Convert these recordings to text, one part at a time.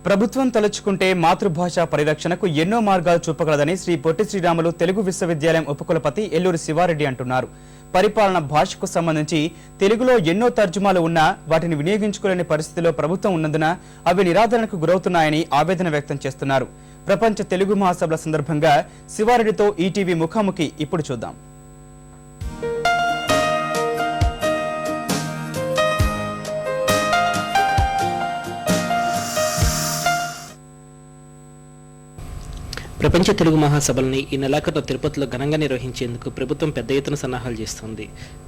ప్రభుత్వం తలుచుకుంటే మాతృభాష పరిరక్షణకు ఎన్నో మార్గాలు చూపగలదని శ్రీ పొట్టి శ్రీరాములు తెలుగు విశ్వవిద్యాలయం ఉపకులపతి ఎల్లూరి శివారెడ్డి అంటున్నారు. పరిపాలన భాషకు సంబంధించి తెలుగులో ఎన్నో తర్జుమాలు ఉన్నా వాటిని వినియోగించుకోలేని పరిస్థితిలో ప్రభుత్వం ఉన్నందున అవి నిరాదరణకు గురవుతున్నాయని ఆవేదన వ్యక్తం చేస్తున్నారు. ప్రపంచ తెలుగు మహాసభల సందర్భంగా శివారెడ్డితో ఈటీవీ ముఖాముఖి ఇప్పుడు చూద్దాం. ప్రపంచ తెలుగు మహాసభల్ని ఈ నెలాఖరులో తిరుపతిలో ఘనంగా నిర్వహించేందుకు ప్రభుత్వం పెద్ద ఎత్తున సన్నాహాలు చేస్తోంది.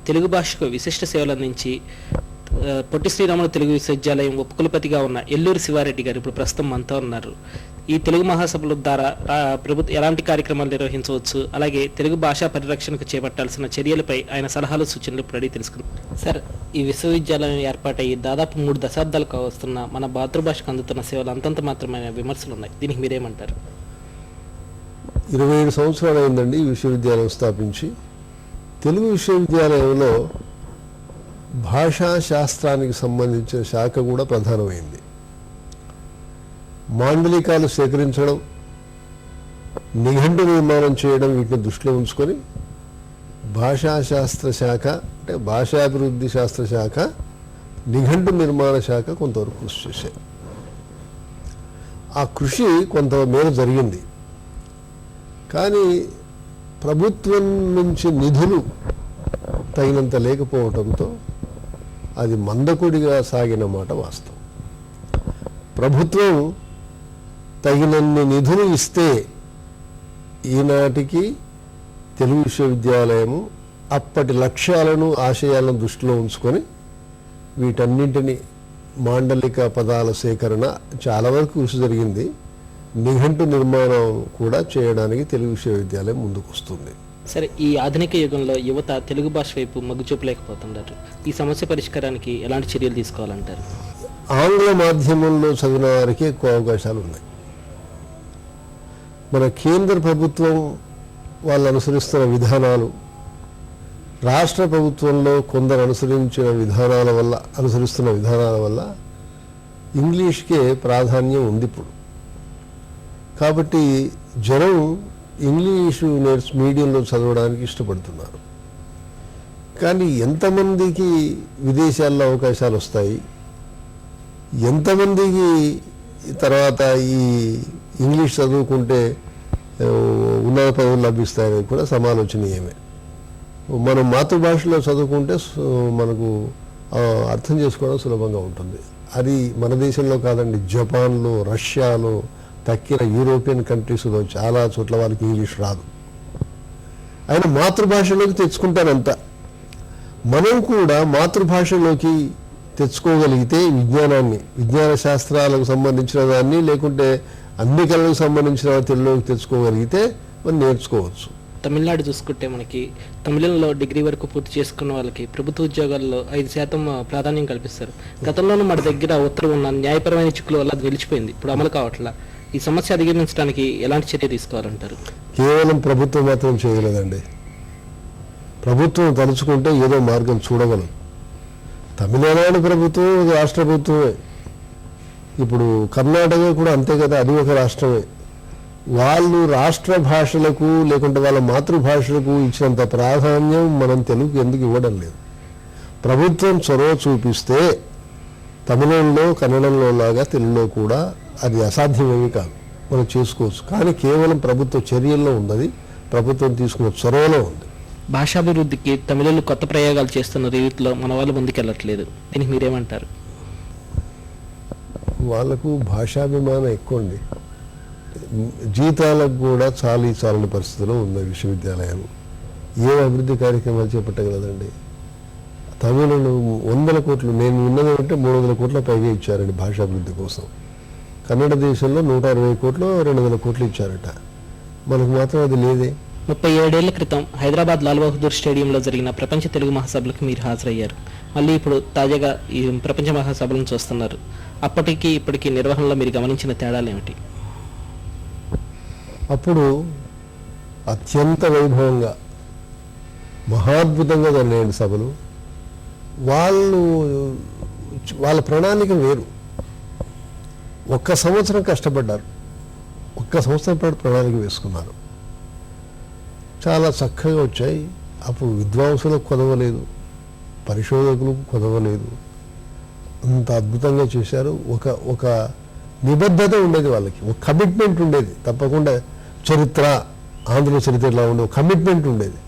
తెలుగు భాషకు విశిష్ట సేవలు అందించి పొట్టి శ్రీరాములు తెలుగు విశ్వవిద్యాలయం ఉపకులపతిగా ఉన్న ఎల్లూరి శివారెడ్డి గారు ఇప్పుడు ప్రస్తుతం మనతో ఉన్నారు. ఈ తెలుగు మహాసభల ద్వారా ప్రభుత్వం ఎలాంటి కార్యక్రమాలు నిర్వహించవచ్చు, అలాగే తెలుగు భాషా పరిరక్షణకు చేపట్టాల్సిన చర్యలపై ఆయన సలహాలు సూచనలు ఇప్పుడు అడిగి తెలుసుకుందాం. సార్, ఈ విశ్వవిద్యాలయం ఏర్పాటై దాదాపు 3 దశాబ్దాలకు వస్తున్న మన మాతృభాషకు అందుతున్న సేవలు అంతంత మాత్రమైన విమర్శలు ఉన్నాయి. దీనికి మీరేమంటారు? 27 సంవత్సరాలు అయిందండి ఈ విశ్వవిద్యాలయం స్థాపించి. తెలుగు విశ్వవిద్యాలయంలో భాషా శాస్త్రానికి సంబంధించిన శాఖ కూడా ప్రధానమైంది. మాండలికాలు సేకరించడం, నిఘంటు నిర్మాణం చేయడం, వీటిని దృష్టిలో ఉంచుకొని భాషాశాస్త్ర శాఖ అంటే భాషాభివృద్ధి శాస్త్ర శాఖ, నిఘంటు నిర్మాణ శాఖ కొంతవరకు కృషి చేశాయి. ఆ కృషి కొంత మేర జరిగింది. కానీ ప్రభుత్వం నుంచి నిధులు తగినంత లేకపోవడంతో అది మందకొడిగా సాగిన మాట వాస్తవం. ప్రభుత్వం తగినన్ని నిధులు ఇస్తే ఈనాటికి తెలుగు విశ్వవిద్యాలయము అప్పటి లక్ష్యాలను ఆశయాలను దృష్టిలో ఉంచుకొని వీటన్నింటినీ మాండలిక పదాల సేకరణ చాలా వరకు కృషి జరిగింది. నిఘంటు నిర్మాణం కూడా చేయడానికి తెలుగు విశ్వవిద్యాలయం ముందుకు వస్తుంది. సరే, ఈ ఆధునిక యుగంలో యువత తెలుగు భాష వైపు మొగ్గు చూపలేకపోతున్నారు. ఈ సమస్య పరిష్కారానికి ఎలాంటి చర్యలు తీసుకోవాలంటారు? ఆంగ్ల మాధ్యమంలో చదివిన వారికి ఎక్కువ అవకాశాలు ఉన్నాయి. మన కేంద్ర ప్రభుత్వం వాళ్ళు అనుసరిస్తున్న విధానాలు, రాష్ట్ర ప్రభుత్వంలో కొందరు అనుసరిస్తున్న విధానాల వల్ల ఇంగ్లీష్కే ప్రాధాన్యం ఉంది ఇప్పుడు. కాబట్టి జనం ఇంగ్లీషు మీడియంలో చదవడానికి ఇష్టపడుతున్నారు. కానీ ఎంతమందికి విదేశాల్లో అవకాశాలు వస్తాయి, ఎంతమందికి తర్వాత ఈ ఇంగ్లీష్ చదువుకుంటే ఉన్నత పదవులు లభిస్తాయని కూడా సమాలోచనీయమే. మనం మాతృభాషలో చదువుకుంటే మనకు అర్థం చేసుకోవడం సులభంగా ఉంటుంది. అది మన దేశంలో కాదండి, జపాన్లో, రష్యాలో, తక్కిన యూరోపియన్ కంట్రీస్లో చాలా చోట్ల వాళ్ళకి ఇంగ్లీష్ రాదు. ఆయన మాతృభాషలోకి తెచ్చుకుంటానంత. మనం కూడా మాతృభాషలోకి తెచ్చుకోగలిగితే విజ్ఞాన శాస్త్రాలకు సంబంధించిన దాన్ని, లేకుంటే అన్ని కళలకు సంబంధించిన తెలుగులోకి తెచ్చుకోగలిగితే మనం నేర్చుకోవచ్చు. తమిళనాడు చూసుకుంటే మనకి తమిళంలో డిగ్రీ వరకు పూర్తి చేసుకున్న వాళ్ళకి ప్రభుత్వ ఉద్యోగాల్లో 5% ప్రాధాన్యం కల్పిస్తారు. గతంలోనూ మన దగ్గర ఉత్తర్వు ఉన్న న్యాయపరమైన చిక్కుల వల్ల అది నిలిచిపోయింది, ఇప్పుడు అమలు కావట్లా. ఈ సమస్య అధిగమించడానికి ఎలాంటి చర్య తీసుకోవాలంటారు? కేవలం ప్రభుత్వం మాత్రం చేయలేదండి. ప్రభుత్వం తలుచుకుంటే ఏదో మార్గం చూడగలదు. తమిళనాడు ప్రభుత్వం రాష్ట్ర ప్రభుత్వమే, ఇప్పుడు కర్ణాటక కూడా అంతే కదా, అది ఒక రాష్ట్రమే. వాళ్ళు రాష్ట్ర భాషలకు లేకుంటే వాళ్ళ మాతృభాషలకు ఇచ్చినంత ప్రాధాన్యం మనం తెలుగుకి ఎందుకు ఇవ్వడం లేదు? ప్రభుత్వం చొరవ చూపిస్తే తమిళంలో, కన్నడంలో లాగా తెలుగులో కూడా అది అసాధ్యమేమీ కాదు, మనం చేసుకోవచ్చు. కానీ కేవలం ప్రభుత్వ చర్యల్లో ఉన్నది, ప్రభుత్వం తీసుకున్న చొరవలో ఉంది. భాషాభివృద్ధికి తమిళులు కొత్త ప్రయోగాలు చేస్తున్న రీతిలో మన వాళ్ళు ముందుకెళ్ళట్లేదు. దీనికి మీరేమంటారు? వాళ్ళకు భాషాభిమానం ఎక్కువ అండి. జీతాలకు కూడా చాలని పరిస్థితిలో ఉంది విశ్వవిద్యాలయం. ఏ అభివృద్ధి కార్యక్రమాలు చేపట్టగలదండి? తమిళులు 100 కోట్లు, నేను విన్నది అంటే 300 కోట్ల పైగా ఇచ్చారండి భాషాభివృద్ధి కోసం. కన్నడ దేశంలో 160 కోట్లు, 200 కోట్లు ఇచ్చారట. మనకు మాత్రం అది లేదే. 37 ఏళ్ల క్రితం హైదరాబాద్ లాల్ బహదూర్ స్టేడియంలో జరిగిన ప్రపంచ తెలుగు మహాసభలకు మీరు హాజరయ్యారు. మళ్ళీ ఇప్పుడు తాజాగా ఈ ప్రపంచ మహాసభలను చూస్తున్నారు. అప్పటికి ఇప్పటికీ నిర్వహణలో మీరు గమనించిన తేడాలు ఏమిటి? అప్పుడు అత్యంత వైభవంగా, మహాద్భుతంగా జరిగిన సభలు. వాళ్ళ ప్రణాళిక వేరు. ఒక్క సంవత్సరం కష్టపడ్డారు, ఒక్క సంవత్సరం పాటు ప్రణాళిక వేసుకున్నారు, చాలా చక్కగా వచ్చాయి. అప్పుడు విద్వాంసులకు కొదవలేదు, పరిశోధకులకు కొదవలేదు, అంత అద్భుతంగా చేశారు. ఒక నిబద్ధత ఉండేది వాళ్ళకి, ఒక కమిట్మెంట్ ఉండేది. తప్పకుండా చరిత్ర, ఆంధ్ర చరిత్ర ఇలా ఉండే ఒక కమిట్మెంట్ ఉండేది.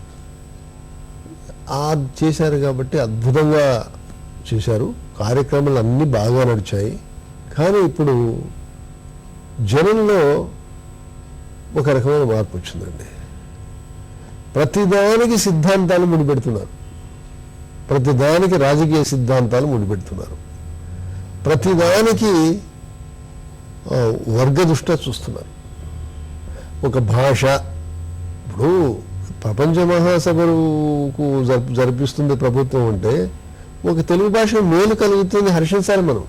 చేశారు కాబట్టి అద్భుతంగా చేశారు. కార్యక్రమాలు అన్నీ బాగా నడిచాయి. కానీ ఇప్పుడు జనంలో ఒక రకమైన మార్పు వచ్చిందండి. ప్రతిదానికి సిద్ధాంతాలు ముడిపెడుతున్నారు, ప్రతిదానికి రాజకీయ సిద్ధాంతాలు ముడిపెడుతున్నారు, ప్రతిదానికి వర్గ దృష్ట్యా చూస్తున్నారు. ఒక భాష, ఇప్పుడు ప్రపంచ మహాసభకు జరిపిస్తుంది ప్రభుత్వం అంటే ఒక తెలుగు భాష మేలు కలుగుతుంది, హర్షించాలి మనం.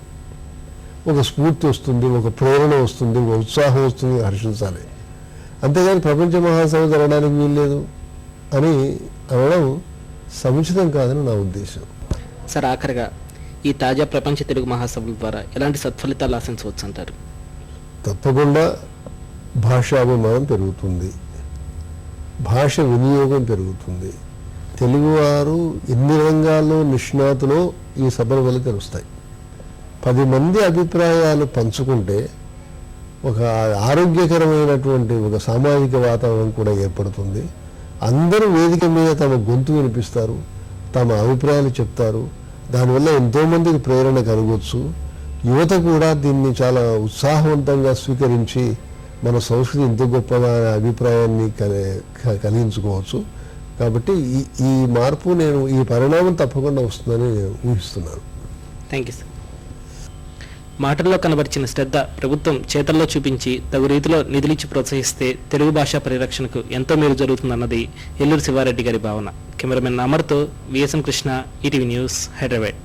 ఒక స్ఫూర్తి వస్తుంది, ఒక ప్రేరణ వస్తుంది, ఒక ఉత్సాహం వస్తుంది, హర్షించాలి. అంతేగాని ప్రపంచ మహాసభ జరగడానికి వీల్లేదు అని అనడం సముచితం కాదని నా ఉద్దేశం. సార్, ఆఖరిగా ఈ తాజా ప్రపంచ తెలుగు మహాసభల ద్వారా ఎలాంటి సత్ఫలితాలు ఆశించవచ్చు అంటారు? తప్పకుండా భాషాభిమానం పెరుగుతుంది, భాష వినియోగం పెరుగుతుంది. తెలుగువారు ఎన్ని రంగాల్లో నిష్ణాతులో ఈ సభల వల్ల తెలుస్తాయి. 10 మంది అభిప్రాయాలు పంచుకుంటే ఒక ఆరోగ్యకరమైనటువంటి ఒక సామాజిక వాతావరణం కూడా ఏర్పడుతుంది. అందరూ వేదిక మీద తమ గొంతు వినిపిస్తారు, తమ అభిప్రాయాలు చెప్తారు. దానివల్ల ఎంతోమందికి ప్రేరణ కలగవచ్చు. యువత కూడా దీన్ని చాలా ఉత్సాహవంతంగా స్వీకరించి మన సంస్కృతి ఇంత గొప్పగా అనే అభిప్రాయాన్ని కలిగించుకోవచ్చు. కాబట్టి ఈ మార్పు, ఈ పరిణామం తప్పకుండా వస్తుందని నేను ఊహిస్తున్నాను. Thank you sir. మాటల్లో కనబరిచిన శ్రద్ధ ప్రభుత్వం చేతల్లో చూపించి తగు రీతిలో నిధులిచ్చి ప్రోత్సహిస్తే తెలుగు భాషా పరిరక్షణకు ఎంతో మేలు జరుగుతుందన్నది ఎల్లూరు శివారెడ్డి గారి భావన. కెమెరామెన్ అమర్తో VSN Krishna, ETV news, Hyderabad.